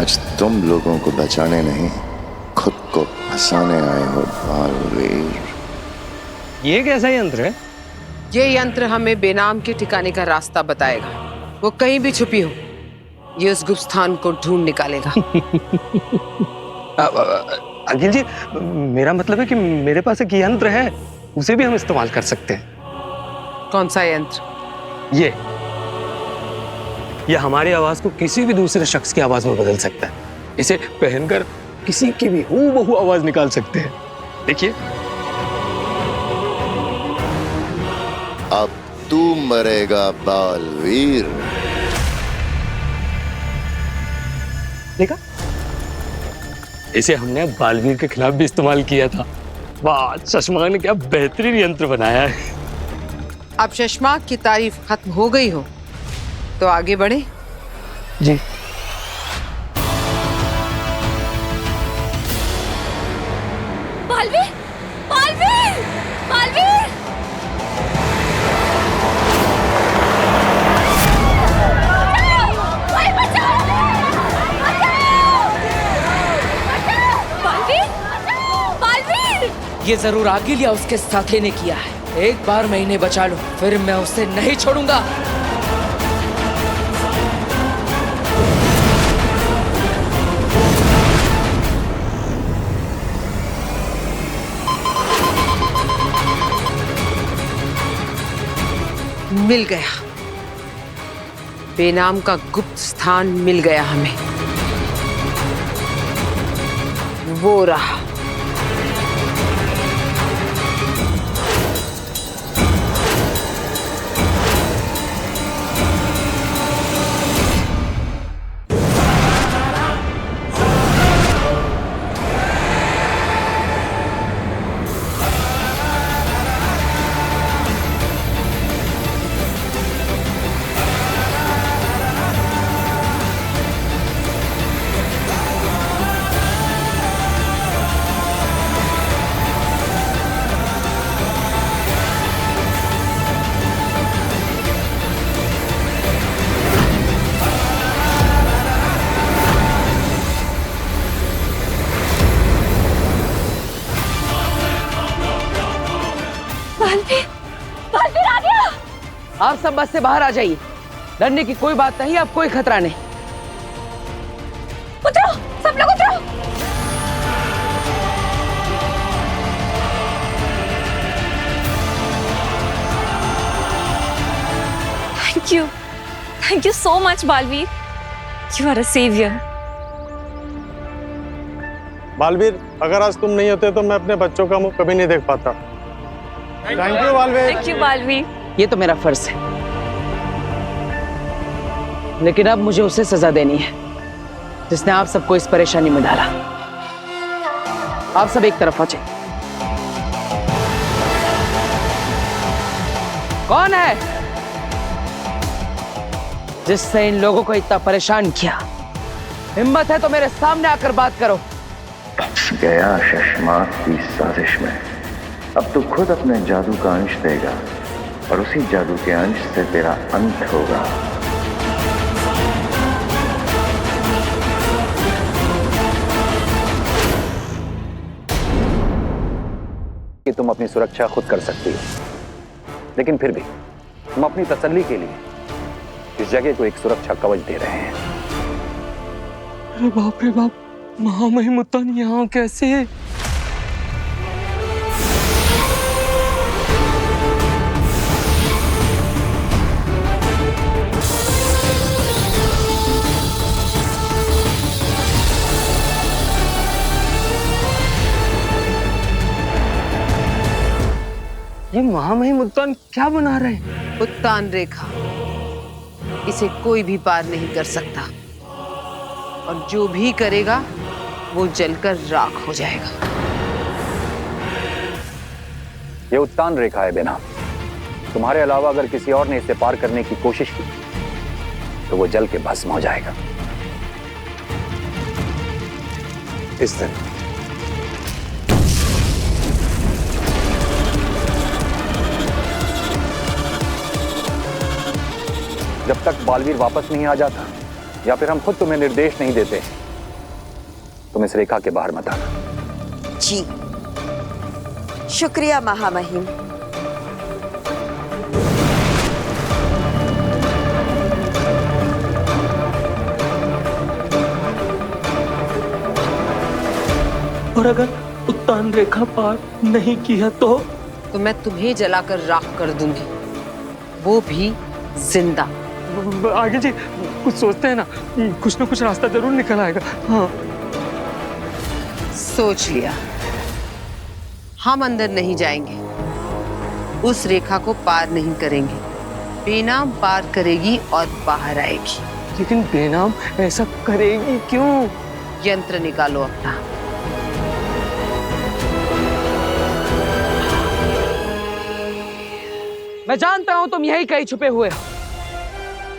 आज तुम लोगों को बचाने नहीं, खुद को फंसाने आए हो बालवीर। ये कैसा यंत्र है? ये यंत्र हमें बेनाम के ठिकाने का रास्ता बताएगा। वो कहीं भी छुपी हो, ये उस गुप्त स्थान को ढूंढ निकालेगा। अखिल जी, मेरा मतलब है कि मेरे पास एक यंत्र है, उसे भी हम इस्तेमाल कर सकते हैं। कौन सा यंत्र? ये हमारी आवाज को किसी भी दूसरे शख्स की आवाज में बदल सकता है। इसे पहनकर किसी की भी हूबहू आवाज निकाल सकते हैं। देखिए, अब तू मरेगा बालवीर। देखा, इसे हमने बालवीर के खिलाफ भी इस्तेमाल किया था। वाह, चश्मा ने क्या बेहतरीन यंत्र बनाया है। अब शशमाक की तारीफ खत्म हो गई हो तो आगे बढ़े। जी। बालवीर! बालवीर! बालवीर! भाई बचाओ! बालवीर! बालवीर! ये जरूर आगिल या उसके साथी ने किया है। एक बार मैं इन्हें बचा लूं, फिर मैं उसे नहीं छोड़ूंगा। मिल गया, बेनाम का गुप्त स्थान मिल गया हमें। वो रहा। बालवीर! बालवीर आ गया! आप सब बस से बाहर आ जाइए। डरने की कोई बात नहीं, अब कोई खतरा नहीं। उतरो! सब लोग उतरो! Thank you so much, Balveer. You are a savior. Baalveer, अगर आज तुम नहीं होते तो मैं अपने बच्चों का मुंह कभी नहीं देख पाता। Thank you Baalveer. Thank you, Balveer. ये तो मेरा फर्ज है, लेकिन अब मुझे उसे सजा देनी है जिसने आप सबको इस परेशानी में डाला। आप सब एक तरफ आ जाइए। कौन है जिससे इन लोगों को इतना परेशान किया? हिम्मत है तो मेरे सामने आकर बात करो। फंस गया शशमाक की साजिश में। अब तू खुद अपने जादू का अंश देगा और उसी जादू के अंश से तेरा अंत होगा। कि तुम अपनी सुरक्षा खुद कर सकती हो, लेकिन फिर भी हम अपनी तसल्ली के लिए इस जगह को एक सुरक्षा कवच दे रहे हैं। अरे बाप रे बाप, महामहिमुत्तान यहाँ कैसे है? ये महामहिमुत्तान क्या बना रहे हैं? उत्तान रेखा, इसे कोई भी पार नहीं कर सकता, और जो भी करेगा वो जलकर राख हो जाएगा। ये उत्तान रेखा है बेनाम। तुम्हारे अलावा अगर किसी और ने इसे पार करने की कोशिश की तो वो जल के भस्म हो जाएगा। इस दिन जब तक बालवीर वापस नहीं आ जाता या फिर हम खुद तुम्हें निर्देश नहीं देते तुम इस रेखा के बाहर मत आना। जी शुक्रिया महामहिम। और अगर उत्तान रेखा पार नहीं किया तो मैं तुम्हें जलाकर राख कर दूंगी, वो भी जिंदा। आगे जी कुछ सोचते हैं ना, कुछ ना कुछ रास्ता जरूर निकल आएगा। हाँ सोच लिया, हम अंदर नहीं जाएंगे, उस रेखा को पार नहीं करेंगे। बेनाम पार करेगी और बाहर आएगी। लेकिन बेनाम ऐसा करेगी क्यों? यंत्र निकालो अपना। मैं जानता हूं तुम यही कहीं छुपे हुए हो।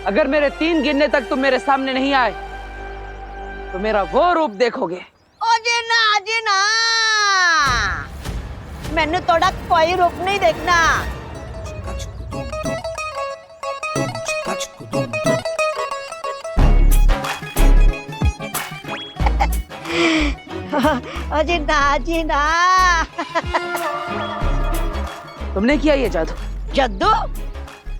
अगर मेरे 3 गिनने तक तुम मेरे सामने नहीं आए तो मेरा वो रूप देखोगे। ओ जी ना मैंने थोड़ा कोई रूप नहीं देखना। ओ जी ना तुमने किया ये जादू? जादू?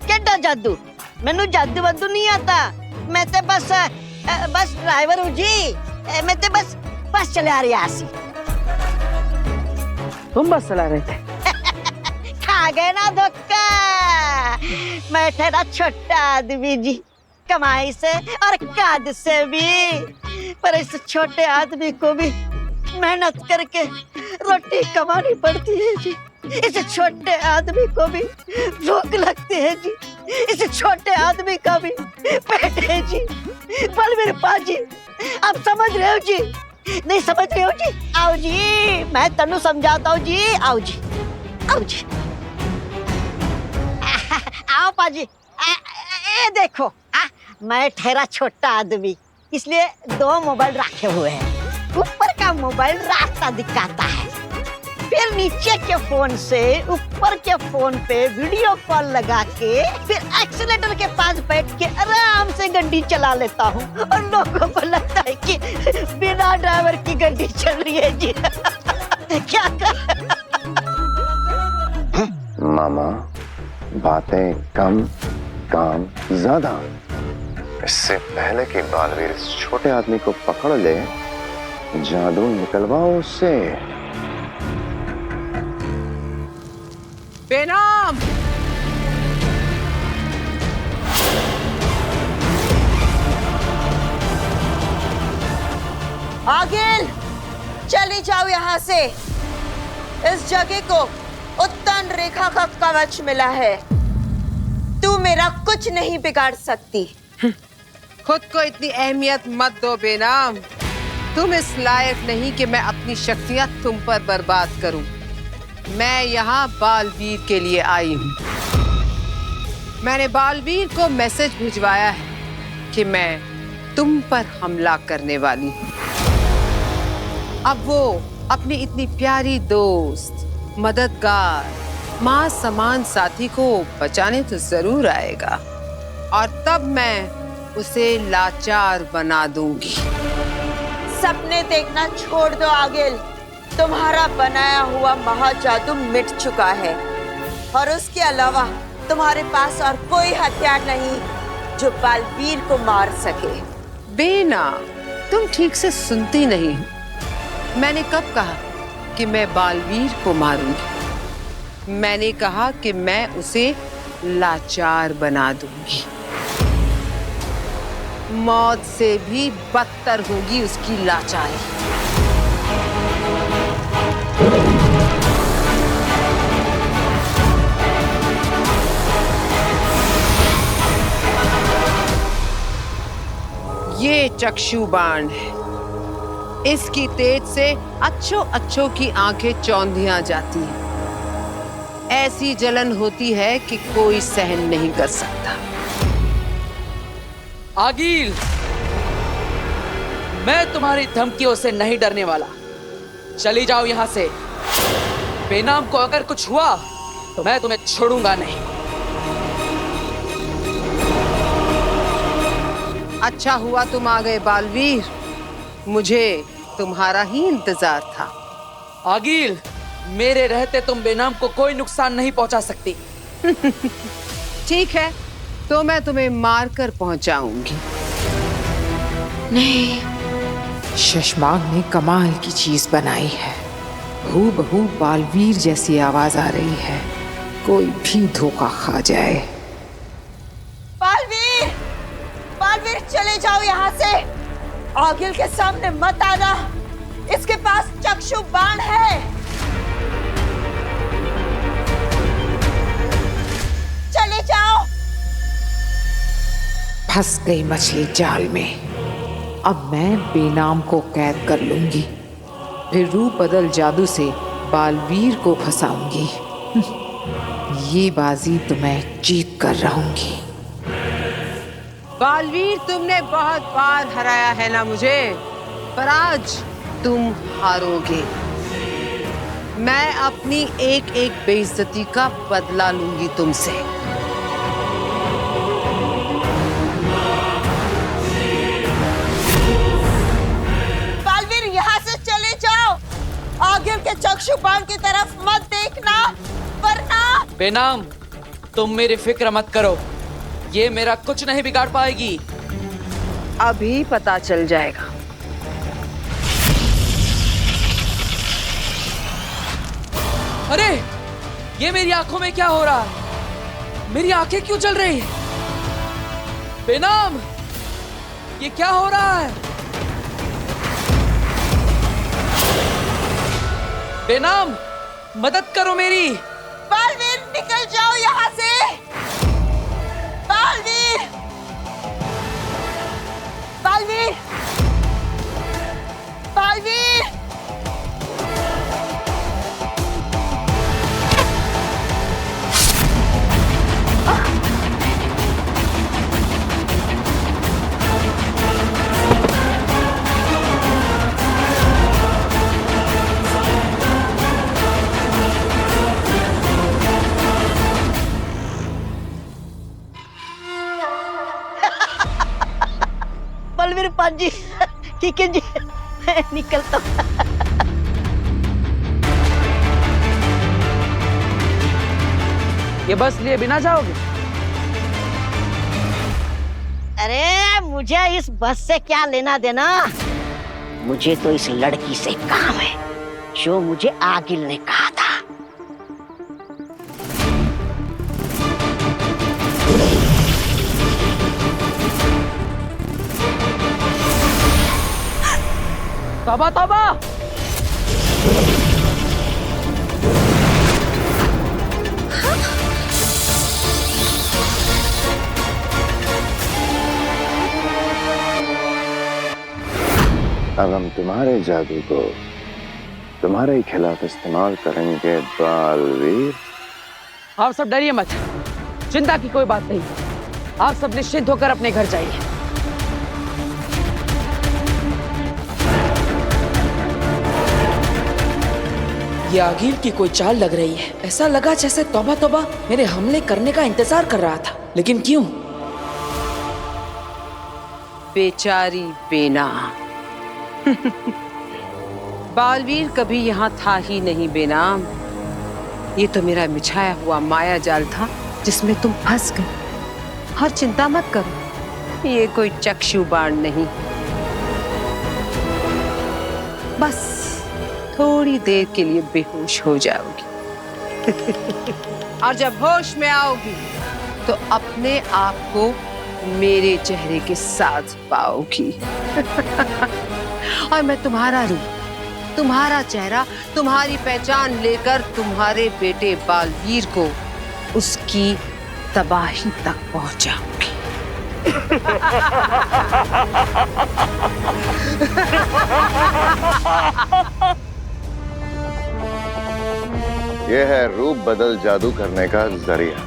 केड़ा जादू? मैनू जादू वादू नहीं आता। मैं तो बस ड्राइवर हूँ जी। मैं तो बस चला रहा सी। तुम बस चला रहे थे? खा गए ना धोखा। मैं तेरा छोटा आदमी जी, कमाई से और काद से भी। पर इस छोटे आदमी को भी मेहनत करके रोटी कमानी पड़ती है जी। इस छोटे आदमी को भी भूख लगती है जी। इस छोटे आदमी का भी पेट है जी। बलवीर पाजी, आप समझ रहे हो जी? नहीं समझ रहे हो जी? आओ जी, मैं तनु समझाता हूँ जी। आओ जी, आओ जी, आओ पाजी। ए देखो, मैं ठहरा छोटा आदमी, इसलिए 2 मोबाइल रखे हुए हैं। ऊपर का मोबाइल रास्ता दिखाता है, फिर नीचे के फोन से ऊपर के फोन पे वीडियो कॉल लगा के फिर एक्सीलेटर के पास बैठ के आराम से गाड़ी चला लेता हूँ। और लोगों को लगता है कि बिना ड्राइवर की गाड़ी चल रही है जी। क्या कर? मामा, बातें कम, काम ज्यादा। इससे पहले कि बालवीर इस छोटे आदमी को पकड़ ले, जादू निकलवाओ उससे। बेनाम! आगिल, चली जाओ यहाँ से। इस जगह को उत्तान रेखा का कवच मिला है। तू मेरा कुछ नहीं बिगाड़ सकती। खुद को इतनी अहमियत मत दो बेनाम। तुम इस लायक नहीं कि मैं अपनी शक्तियां तुम पर बर्बाद करूं। मैं यहाँ बालवीर के लिए आई हूँ। मैंने बालवीर को मैसेज भिजवाया है कि मैं तुम पर हमला करने वाली हूँ। अब वो अपनी इतनी प्यारी दोस्त, मददगार, माँ समान साथी को बचाने तो जरूर आएगा, और तब मैं उसे लाचार बना दूंगी। सपने देखना छोड़ दो आगिल। तुम्हारा बनाया हुआ महाजादू मिट चुका है, और उसके अलावा तुम्हारे पास और कोई हथियार नहीं जो बालवीर को मार सके। बेना, तुम ठीक से सुनती नहीं हो। मैंने कब कहा कि मैं बालवीर को मारूंगी? मैंने कहा कि मैं उसे लाचार बना दूंगी। मौत से भी बदतर होगी उसकी लाचारी। ये चक्षु बाण है। इसकी तेज से अच्छों अच्छों की आंखें चौंधियां जाती हैं। ऐसी जलन होती है कि कोई सहन नहीं कर सकता। आगिल, मैं तुम्हारी धमकियों से नहीं डरने वाला। चली जाओ यहाँ से। बेनाम को अगर कुछ हुआ तो मैं तुम्हें छोड़ूंगा नहीं। अच्छा हुआ तुम आ गए बालवीर। मुझे तुम्हारा ही इंतजार था। आगिल, मेरे रहते तुम बेनाम को कोई नुकसान नहीं पहुंचा सकती। ठीक है, तो मैं तुम्हें मारकर पहुंचाऊंगी। नहीं, शशमांक ने कमाल की चीज बनाई है। हूबहू बालवीर जैसी आवाज आ रही है। कोई भी धोखा खा जाए। बालवीर, बालवीर चले जाओ यहाँ से। आगिल के सामने मत आना, इसके पास चक्षु बाण है। चले जाओ। फंस गई मछली जाल में। अब मैं बेनाम को कैद कर लूंगी, फिर रूप बदल जादू से बालवीर को फंसाऊंगी। ये बाजी तो मैं जीत कर रहूंगी। बालवीर, तुमने बहुत बार हराया है ना मुझे, पर आज तुम हारोगे। मैं अपनी एक एक बेइज्जती का बदला लूंगी तुमसे। बालवीर, यहाँ से चले जाओ। आगिल के चक्षुबाण की तरफ मत देखना, वरना। बेनाम, तुम मेरी फिक्र मत करो, ये मेरा कुछ नहीं बिगाड़ पाएगी। अभी पता चल जाएगा। अरे, ये मेरी आंखों में क्या हो रहा है? मेरी आंखें क्यों जल रही है? बेनाम, ये क्या हो रहा है? बेनाम, मदद करो मेरी। बालवीर, निकल जाओ यहाँ से। बालवीर, बालवीर, बालवीर। बलवीर पाजी, ठीक है जी, निकलता हूं। ये बस लिए बिना जाओगे? अरे मुझे इस बस से क्या लेना देना, मुझे तो इस लड़की से काम है जो मुझे आगिल ने कहा था। तौबा तौबा! अब हम तुम्हारे जादू को तुम्हारे खिलाफ इस्तेमाल करेंगे बालवीर। आप सब डरिए मत, चिंता की कोई बात नहीं। आप सब निश्चिंत होकर अपने घर जाइए। ये आगिल की कोई चाल लग रही है। ऐसा लगा जैसे तौबा तौबा मेरे हमले करने का इंतजार कर रहा था, लेकिन क्यों? बेचारी बेनाम। बालवीर कभी यहाँ था ही नहीं बेनाम। ये तो मेरा बिछाया हुआ माया जाल था जिसमें तुम फंस गई। और चिंता मत करो, ये कोई चक्षु बाण नहीं, बस थोड़ी देर के लिए बेहोश हो जाओगी। और जब होश में आओगी तो अपने आप को मेरे चेहरे के साथ पाओगी। और मैं तुम्हारा रूप, तुम्हारा चेहरा, तुम्हारी पहचान लेकर तुम्हारे बेटे बालवीर को उसकी तबाही तक पहुंचाऊंगी। यह है रूप बदल जादू करने का जरिया।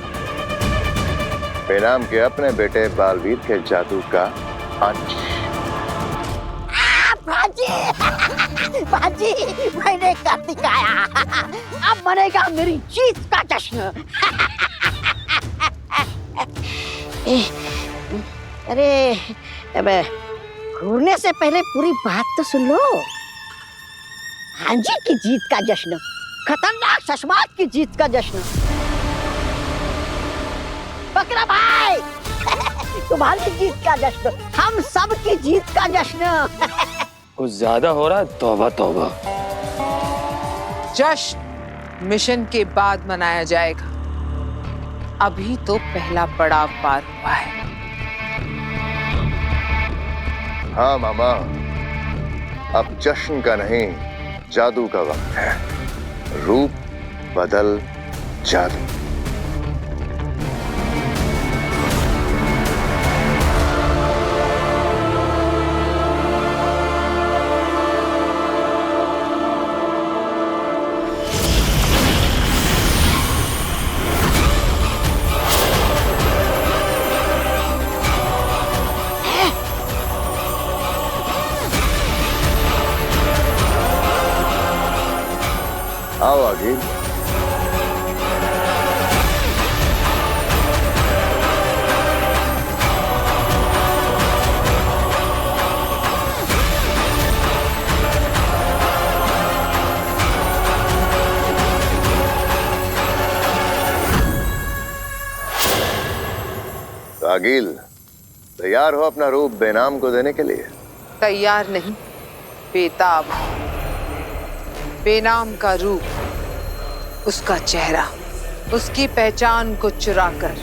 बेनाम के अपने बेटे बालवीर के जादू का अंश। बाजी, मैंने कर दिखाया। अब बनेगा मेरी जीत का जश्न। अरे, अब घूरने से पहले पूरी बात तो सुन लो। भांजे की जीत का जश्न, खतरनाक शशमाक की जीत का जश्न। बकरा भाई तुम्हारी जीत का जश्न, हम सब की जीत का जश्न। कुछ ज्यादा हो रहा है, तौबा तौबा। जश्न मिशन के बाद मनाया जाएगा, अभी तो पहला पड़ाव पार हुआ है। हाँ मामा, अब जश्न का नहीं जादू का वक्त है। रूप बदल जादू। आओ आगे। आगिल, तैयार हो अपना रूप बेनाम को देने के लिए? तैयार नहीं, बेताब। बेनाम का रूप, उसका चेहरा, उसकी पहचान को चुराकर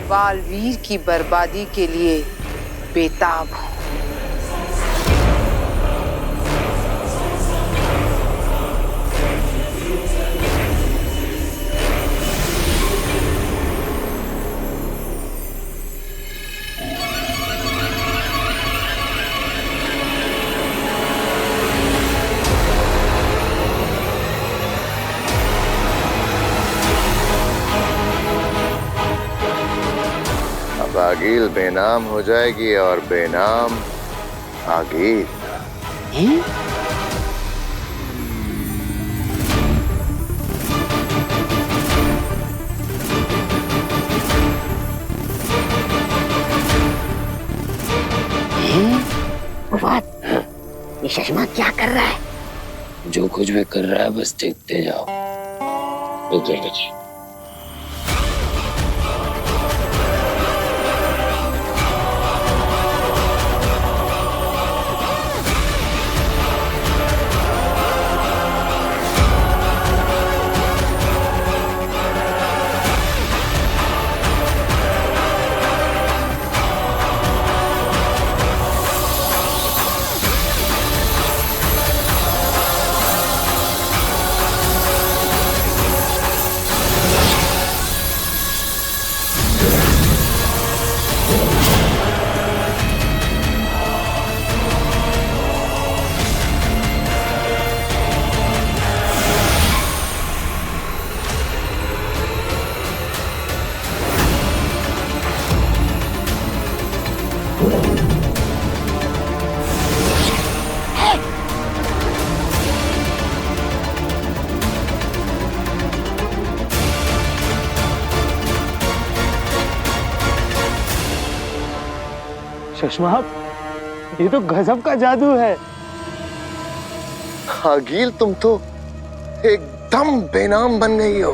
बालवीर की बर्बादी के लिए बेताब हूं। आगिल बेनाम हो जाएगी और बेनाम आगिल। ये चश्मा क्या कर रहा है? जो कुछ भी कर रहा है बस देखते जाओ। चश्मा, ये तो गजब का जादू है। आगिल, तुम तो एकदम बेनाम बन गई हो।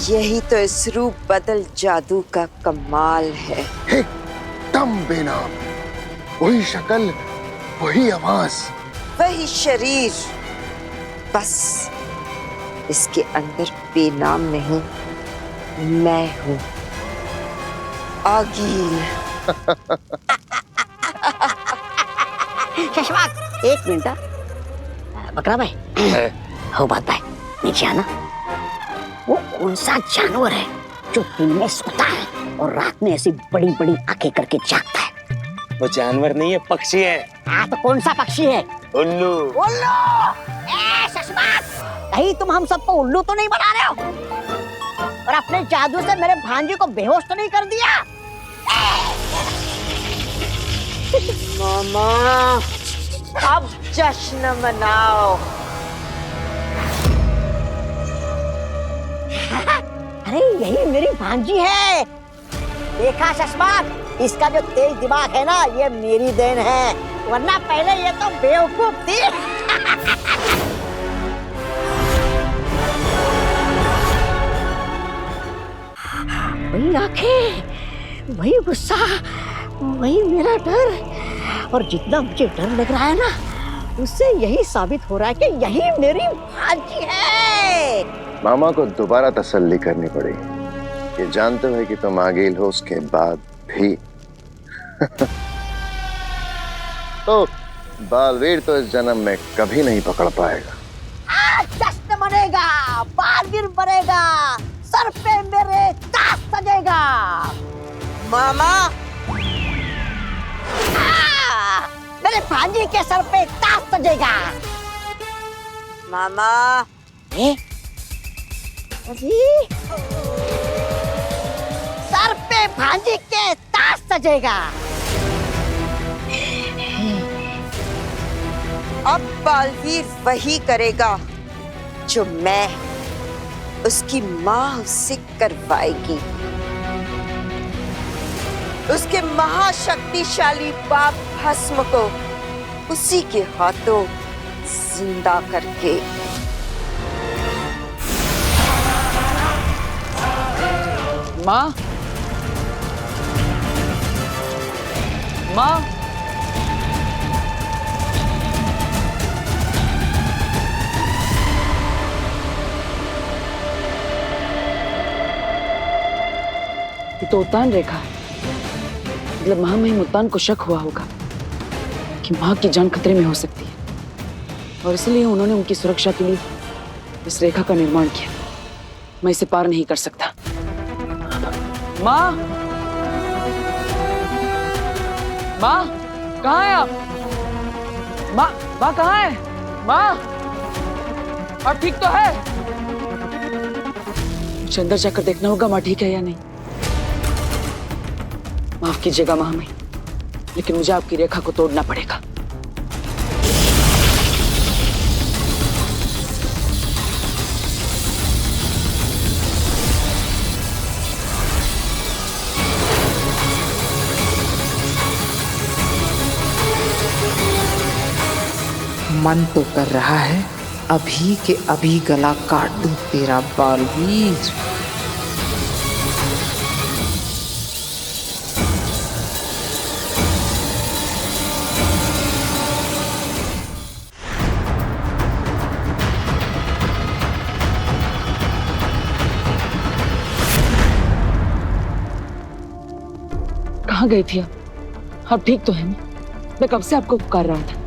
यही तो इस रूप बदल जादू का कमाल है। एकदम बेनाम, वही शक्ल, वही आवाज, वही शरीर, बस इसके अंदर बेनाम नहीं, मैं हूँ आगिल। चश्मा, एक मिनट। बकरा भाई, हो बात भाई, नीचे आना। वो कौन सा जानवर है जो दिन में सोता है और रात में ऐसी बड़ी बड़ी आंखें करके जागता है? वो जानवर नहीं है, पक्षी है। हाँ, तो कौन सा पक्षी है? उल्लू। उल्लू! ए चश्मा, कहीं तुम हम सबको उल्लू तो नहीं बना रहे हो? और अपने जादू से मेरे भांजे को बेहोश तो नहीं कर दिया? मामा, अब जश्न मनाओ। अरे यही मेरी भांजी है। देखा चश्मा, इसका जो तेज दिमाग है ना, ये मेरी देन है, वरना पहले ये तो बेवकूफ थी। वही आंखें, वही गुस्सा, वही मेरा डर। और जितना मुझे डर लग रहा है ना, उससे यही साबित हो रहा है कि यही मेरी भांजी है। मामा को दोबारा तसल्ली करनी पड़ेगी। ये जानते हुए कि तुम आगील हो, उसके बाद भी तो बालवीर तो इस जन्म में कभी नहीं पकड़ पाएगा। जश्न मनेगा, बालवीर बनेगा, सर पे मेरे ताज सजेगा। मामा, मेरे भांजी के सर पे ताज सजेगा। मामा, अजी, सर पे भांजी के ताज सजेगा। अब बालवीर वही करेगा जो मैं, उसकी माँ उससे करवाएगी। उसके महाशक्तिशाली बाप भस्म को उसी के हाथों जिंदा करके। माँ, माँ, ये तो उतान रेखा है। मतलब महामहिम उतान को शक हुआ होगा कि माँ की जान खतरे में हो सकती है, और इसलिए उन्होंने उनकी सुरक्षा के लिए इस रेखा का निर्माण किया। मैं इसे पार नहीं कर सकता। माँ, माँ, कहाँ है आप? माँ, माँ कहाँ है? माँ, आप ठीक तो है? मुझे अंदर जाकर देखना होगा माँ ठीक है या नहीं। माफ कीजिएगा महामहिम, लेकिन मुझे आपकी रेखा को तोड़ना पड़ेगा। मन तो कर रहा है अभी के अभी गला काट दूं तेरा बालवीर। कहाँ गई थी आप ठीक तो है ना? मैं कब से आपको पुकार रहा था।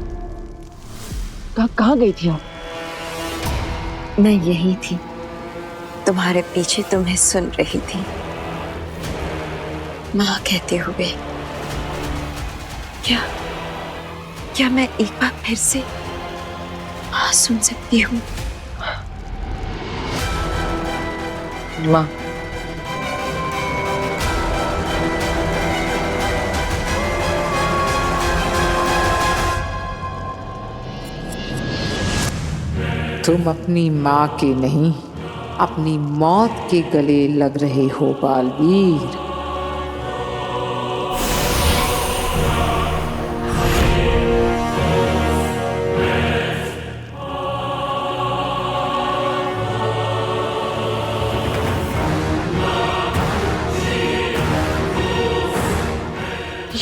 कहाँ गई थी आप? मैं यही थी, तुम्हारे पीछे तुम्हें सुन रही थी। माँ कहते हुए क्या मैं एक बार फिर से माँ सुन सकती हूँ? माँ, तुम अपनी माँ के नहीं, अपनी मौत के गले लग रहे हो बालवीर।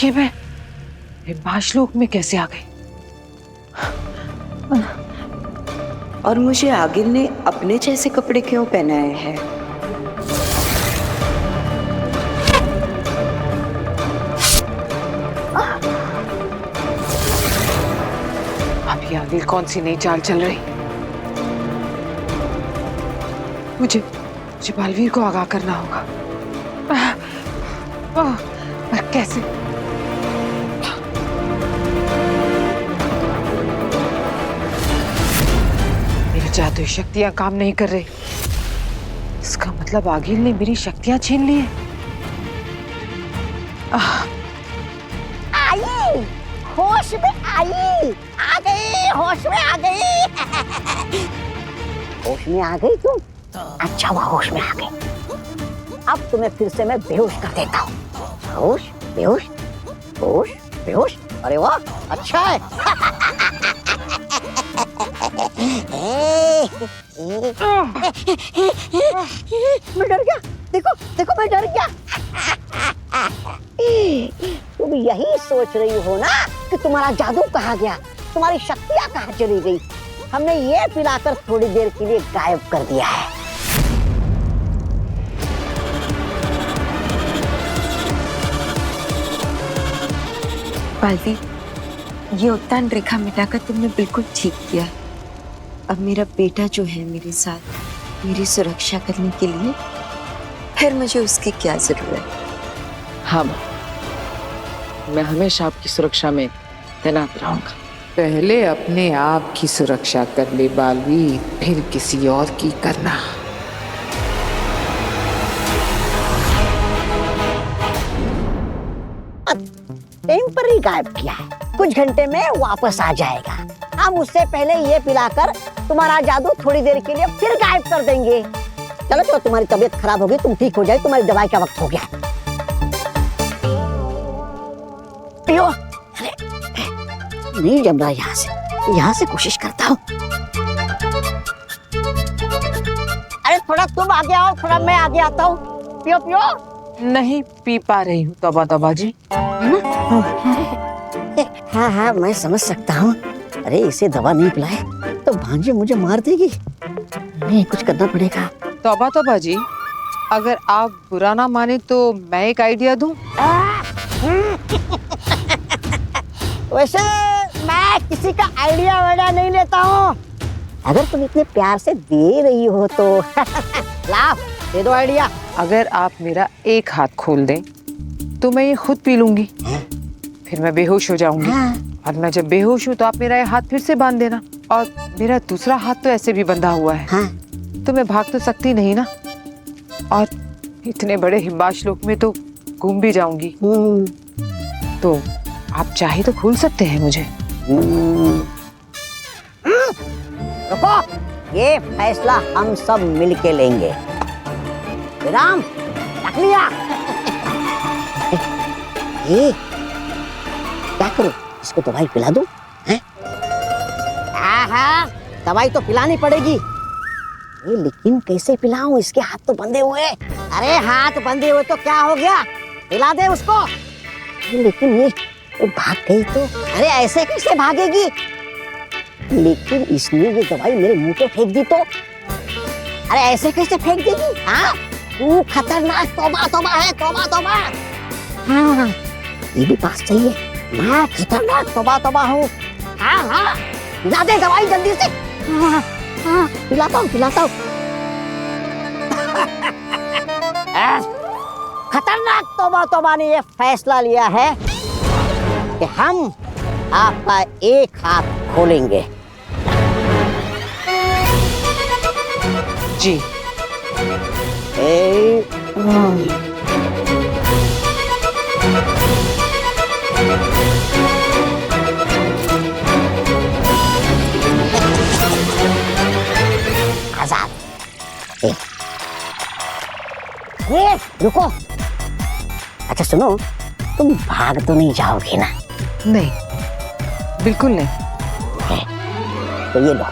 ये मैं बाशलोक में कैसे आ गई? और मुझे आगिल ने अपने जैसे कपड़े क्यों पहनाए हैं? अब ये आगिल कौन सी नई चाल चल रही? मुझे बालवीर को आगाह करना होगा। पर कैसे? जादुई शक्तियां काम नहीं कर रही। इसका मतलब आगिल ने मेरी शक्तियां छीन ली है। आई, होश में आई, आ गई, होश में आ गई। होश में आ गई तुम? अच्छा हुआ होश में आ गई। अब तुम्हें फिर से मैं बेहोश कर देता हूँ। होश, बेहोश, होश, बेहोश। अरे वाह, अच्छा है। मैं डर गया, देखो देखो मैं डर गया। तुम यही सोच रही हो ना कि तुम्हारा जादू कहाँ गया, तुम्हारी शक्तियाँ कहाँ चली गई। हमने ये पिलाकर थोड़ी देर के लिए गायब कर दिया है। बालवीर, ये उत्तान रेखा मिटाकर तुमने बिल्कुल ठीक किया। अब मेरा बेटा जो है मेरे साथ मेरी सुरक्षा करने के लिए, फिर मुझे उसकी क्या जरूरत। हाँ माँ, मैं हमेशा आपकी सुरक्षा में तैनात रहूंगा। पहले अपने आप की सुरक्षा कर ले बालवीर, फिर किसी और की करना। टेम्पररी गायब किया है, कुछ घंटे में वापस आ जाएगा। हम उससे पहले ये पिलाकर तुम्हारा जादू थोड़ी देर के लिए फिर गायब कर देंगे। चलो चलो, तुम्हारी तबीयत खराब होगी, तुम ठीक हो जाए, तुम्हारी दवाई का वक्त हो गया। पियो। अरे नहीं जम रहा, यहाँ से कोशिश करता हूँ। अरे थोड़ा तुम आगे आओ, थोड़ा मैं आगे आता हूँ। पियो पियो। नहीं पी पा रही हूँ तौबा तौबा जी। हाँ हाँ मैं समझ सकता हूँ। अरे इसे दवा नहीं पिलाए तो भांजे मुझे मार देगी। नहीं, कुछ करना पड़ेगा। तौबा तौबा जी, अगर आप बुरा ना माने तो मैं एक आइडिया दूं। वैसे मैं किसी का आइडिया वाइडिया नहीं लेता हूँ। अगर तुम इतने प्यार से दे रही हो तो लाओ दे दो आइडिया। अगर आप मेरा एक हाथ खोल दें तो मैं ये खुद पी लूंगी, फिर मैं बेहोश हो जाऊंगी। और मैं जब बेहोश हूँ तो आप मेरा ये हाथ फिर से बांध देना। और मेरा दूसरा हाथ तो ऐसे भी बंधा हुआ है, तो मैं भाग तो सकती नहीं ना। और इतने बड़े हिमाश लोक में तो घूम भी जाऊंगी। तो आप चाहे तो खोल सकते हैं मुझे। रुको, ये फैसला हम सब मिलके लेंगे। विराम, रख लिया। ये क्या करूं? इसको दवाई पिला दूं? हाँ, दवाई तो पिलानी पड़ेगी। लेकिन कैसे पिलाऊं? इसके हाथ तो बंधे हुए। अरे हाथ बंधे हुए तो क्या हो गया, पिला दे उसको। लेकिन ये भाग गई तो? अरे ऐसे कैसे भागेगी? लेकिन इसने ये दवाई मेरे मुंह पे फेंक दी तो? अरे ऐसे कैसे फेंक देगी? हाँ, तू खतरनाक तौबा तौबा है, तौबा तौबा। हाँ, ये भी बात सही है, मैं खतरनाक तौबा तौबा हूँ। हाँ हाँ, पिला दे दवाई जल्दी से। हाँ, हाँ, पिलाता हूँ पिलाता हूँ। खतरनाक तौबा तौबा ने ये फैसला लिया है कि हम आपका एक हाथ खोलेंगे। जी। आजाद। रुको। अच्छा सुनो, तुम भाग तो नहीं जाओगे ना? नहीं, बिल्कुल नहीं। तो ये लो।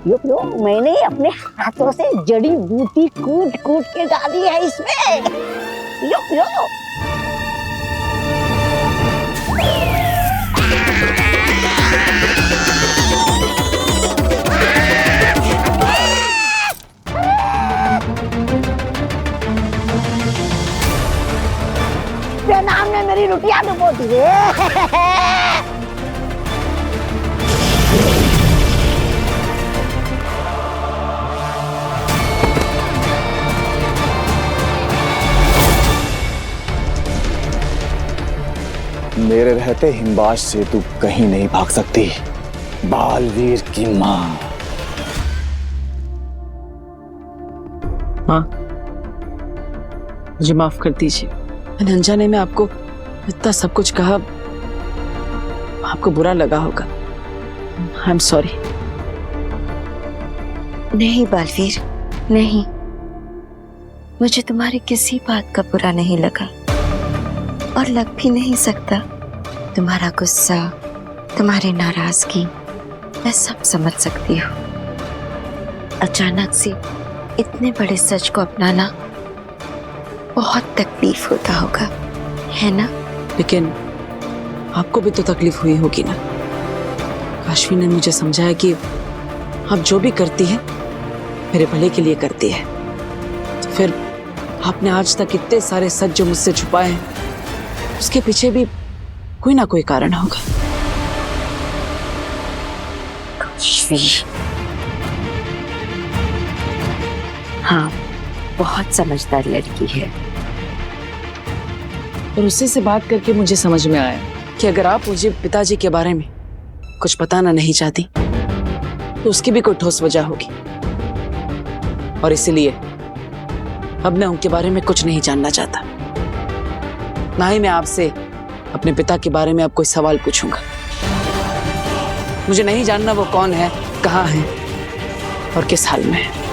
यो, मैंने अपने हाथों से जड़ी बूटी कूट कूट के डाली है इसमें। यो। ये नाम ने मेरी लुटिया डुबो दी है। मेरे रहते हिमबाज से तू कहीं नहीं भाग सकती, बालवीर की माँ। माँ, मुझे माफ कर दीजिए। मैंने अनजाने में आपको इतना सब कुछ कहा, आपको बुरा लगा होगा। I am sorry. नहीं बालवीर, नहीं, मुझे तुम्हारी किसी बात का बुरा नहीं लगा और लग भी नहीं सकता। तुम्हारा गुस्सा, तुम्हारी नाराजगी मैं सब समझ सकती हूँ। अचानक से इतने बड़े सच को अपनाना बहुत तकलीफ होता होगा, है ना? लेकिन आपको भी तो तकलीफ हुई होगी ना। काशवी ने मुझे समझाया कि आप जो भी करती है मेरे भले के लिए करती है। तो फिर आपने आज तक इतने सारे सच जो मुझसे छुपाए हैं, उसके पीछे भी कोई ना कोई कारण होगा। काशवी, हाँ, बहुत समझदार लड़की है। और उसी से बात करके मुझे समझ में आया कि अगर आप मुझे पिताजी के बारे में कुछ बताना नहीं चाहती तो उसकी भी कोई ठोस वजह होगी, और इसीलिए अब मैं उनके बारे में कुछ नहीं जानना चाहता। ना ही मैं आपसे अपने पिता के बारे में अब कोई सवाल पूछूंगा। मुझे नहीं जानना वो कौन है, कहाँ है और किस हाल में है।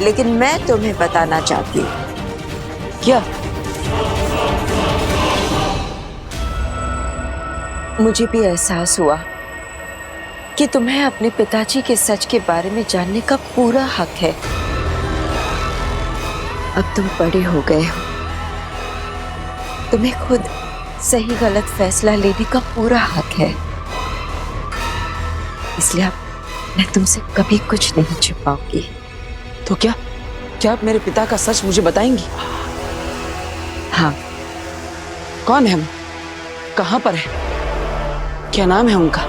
लेकिन मैं तुम्हें बताना चाहती हूँ। क्या? मुझे भी एहसास हुआ कि तुम्हें अपने पिताजी के सच के बारे में जानने का पूरा हक है। अब तुम बड़े हो गए हो, तुम्हें खुद सही गलत फैसला लेने का पूरा हक है। इसलिए अब मैं तुमसे कभी कुछ नहीं छुपाऊंगी। तो क्या आप मेरे पिता का सच मुझे बताएंगी? हाँ। कौन है वो? कहाँ पर है? क्या नाम है उनका?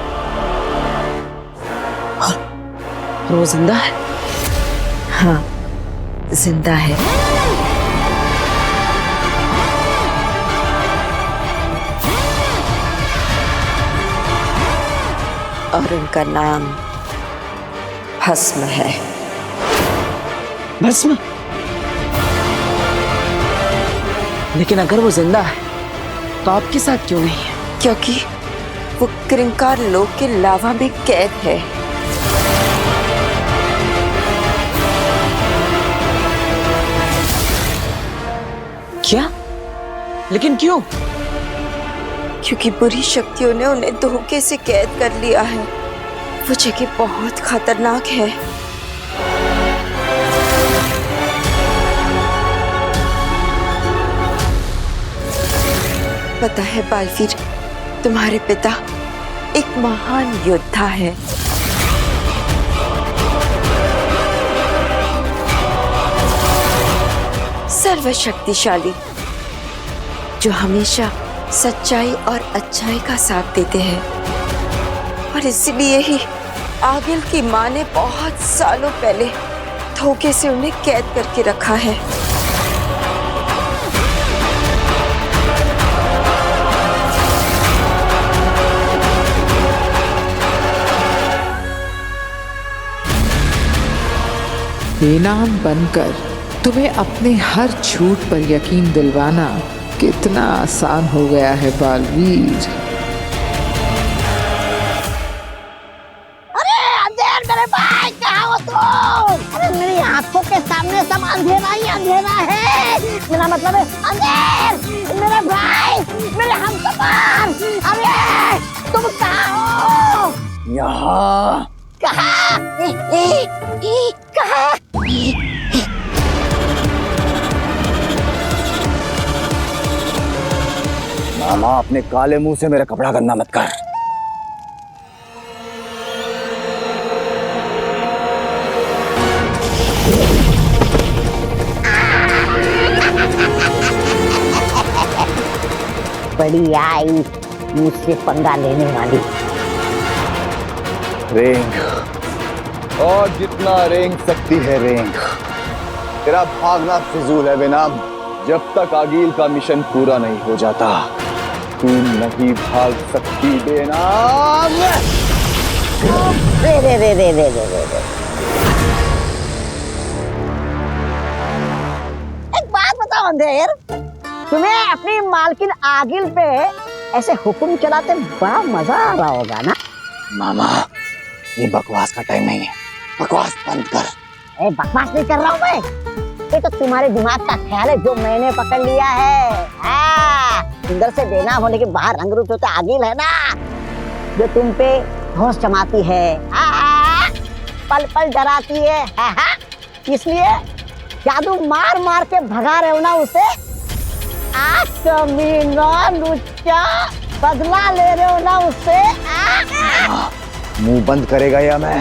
और वो जिंदा है? हाँ, जिंदा है। और उनका नाम भस्म है। भस्म? लेकिन अगर वो जिंदा है तो आपके साथ क्यों नहीं है? क्योंकि वो क्रिंकार लोक के लावा में कैद है। क्या? लेकिन क्यों? क्योंकि बुरी शक्तियों ने उन्हें धोखे से कैद कर लिया है। वो जगह बहुत खतरनाक है। पता है बालवीर, तुम्हारे पिता एक महान योद्धा है। सर्वशक्तिशाली, जो हमेशा सच्चाई और अच्छाई का साथ देते हैं। और इसलिए ही आगिल की माँ ने बहुत सालों पहले धोखे से उन्हें कैद करके रखा है। बेनाम बनकर तुम्हें अपने हर झूठ पर यकीन दिलवाना कितना आसान हो गया है बालवीर। अरे अंधेर मेरे भाई, कहाँ हो तुम? अरे मेरी आंखों के सामने सब अंधेरा ही अंधेरा है। मेरा मतलब है अंधेर, मेरे भाई, मेरे हमसफर। अरे तुम कहाँ हो? यहाँ। कहाँ? कहाँ? मामा, अपने काले मुंह से मेरा कपड़ा गंदा मत कर। बड़ी आई मुझसे पंगा लेने वाली। रेंग, और जितना रेंग सकती है रेंग। तेरा भागना फिजूल है बेनाम। जब तक आगिल का मिशन पूरा नहीं हो जाता तू नहीं भाग सकती बेनाम। रे रे रे रे रे रे रे। एक बात बताओ अंधेर, तुम्हें अपनी मालकिन आगिल पे ऐसे हुक्म चलाते बड़ा मजा आ रहा होगा ना? मामा, ये बकवास का टाइम नहीं है। बकवास बंद कर। बकवास नहीं कर रहा हूँ मैं। ये तो तुम्हारे दिमाग का ख्याल है जो मैंने पकड़ लिया है। अंदर से बेनाम होने के बाहर रंग रूप होता आगिल है ना, जो तुम पे होश जमाती है। पल पल डराती है, हाँ? इसलिए जादू मार मार के भगा रहे हो ना उसे। आज कमीना लुच्चा, बदला ले रहे हो ना उससे। मुंह बंद करेगा या मैं?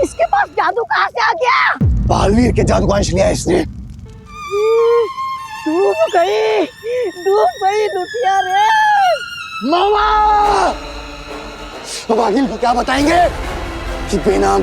इसके पास जादू कहाँ से आ गया? बालवीर के जादू का अंश लिया इसने। डूब गई लुटिया रे। मामा! अब आगे को क्या बताएंगे कि बेनाम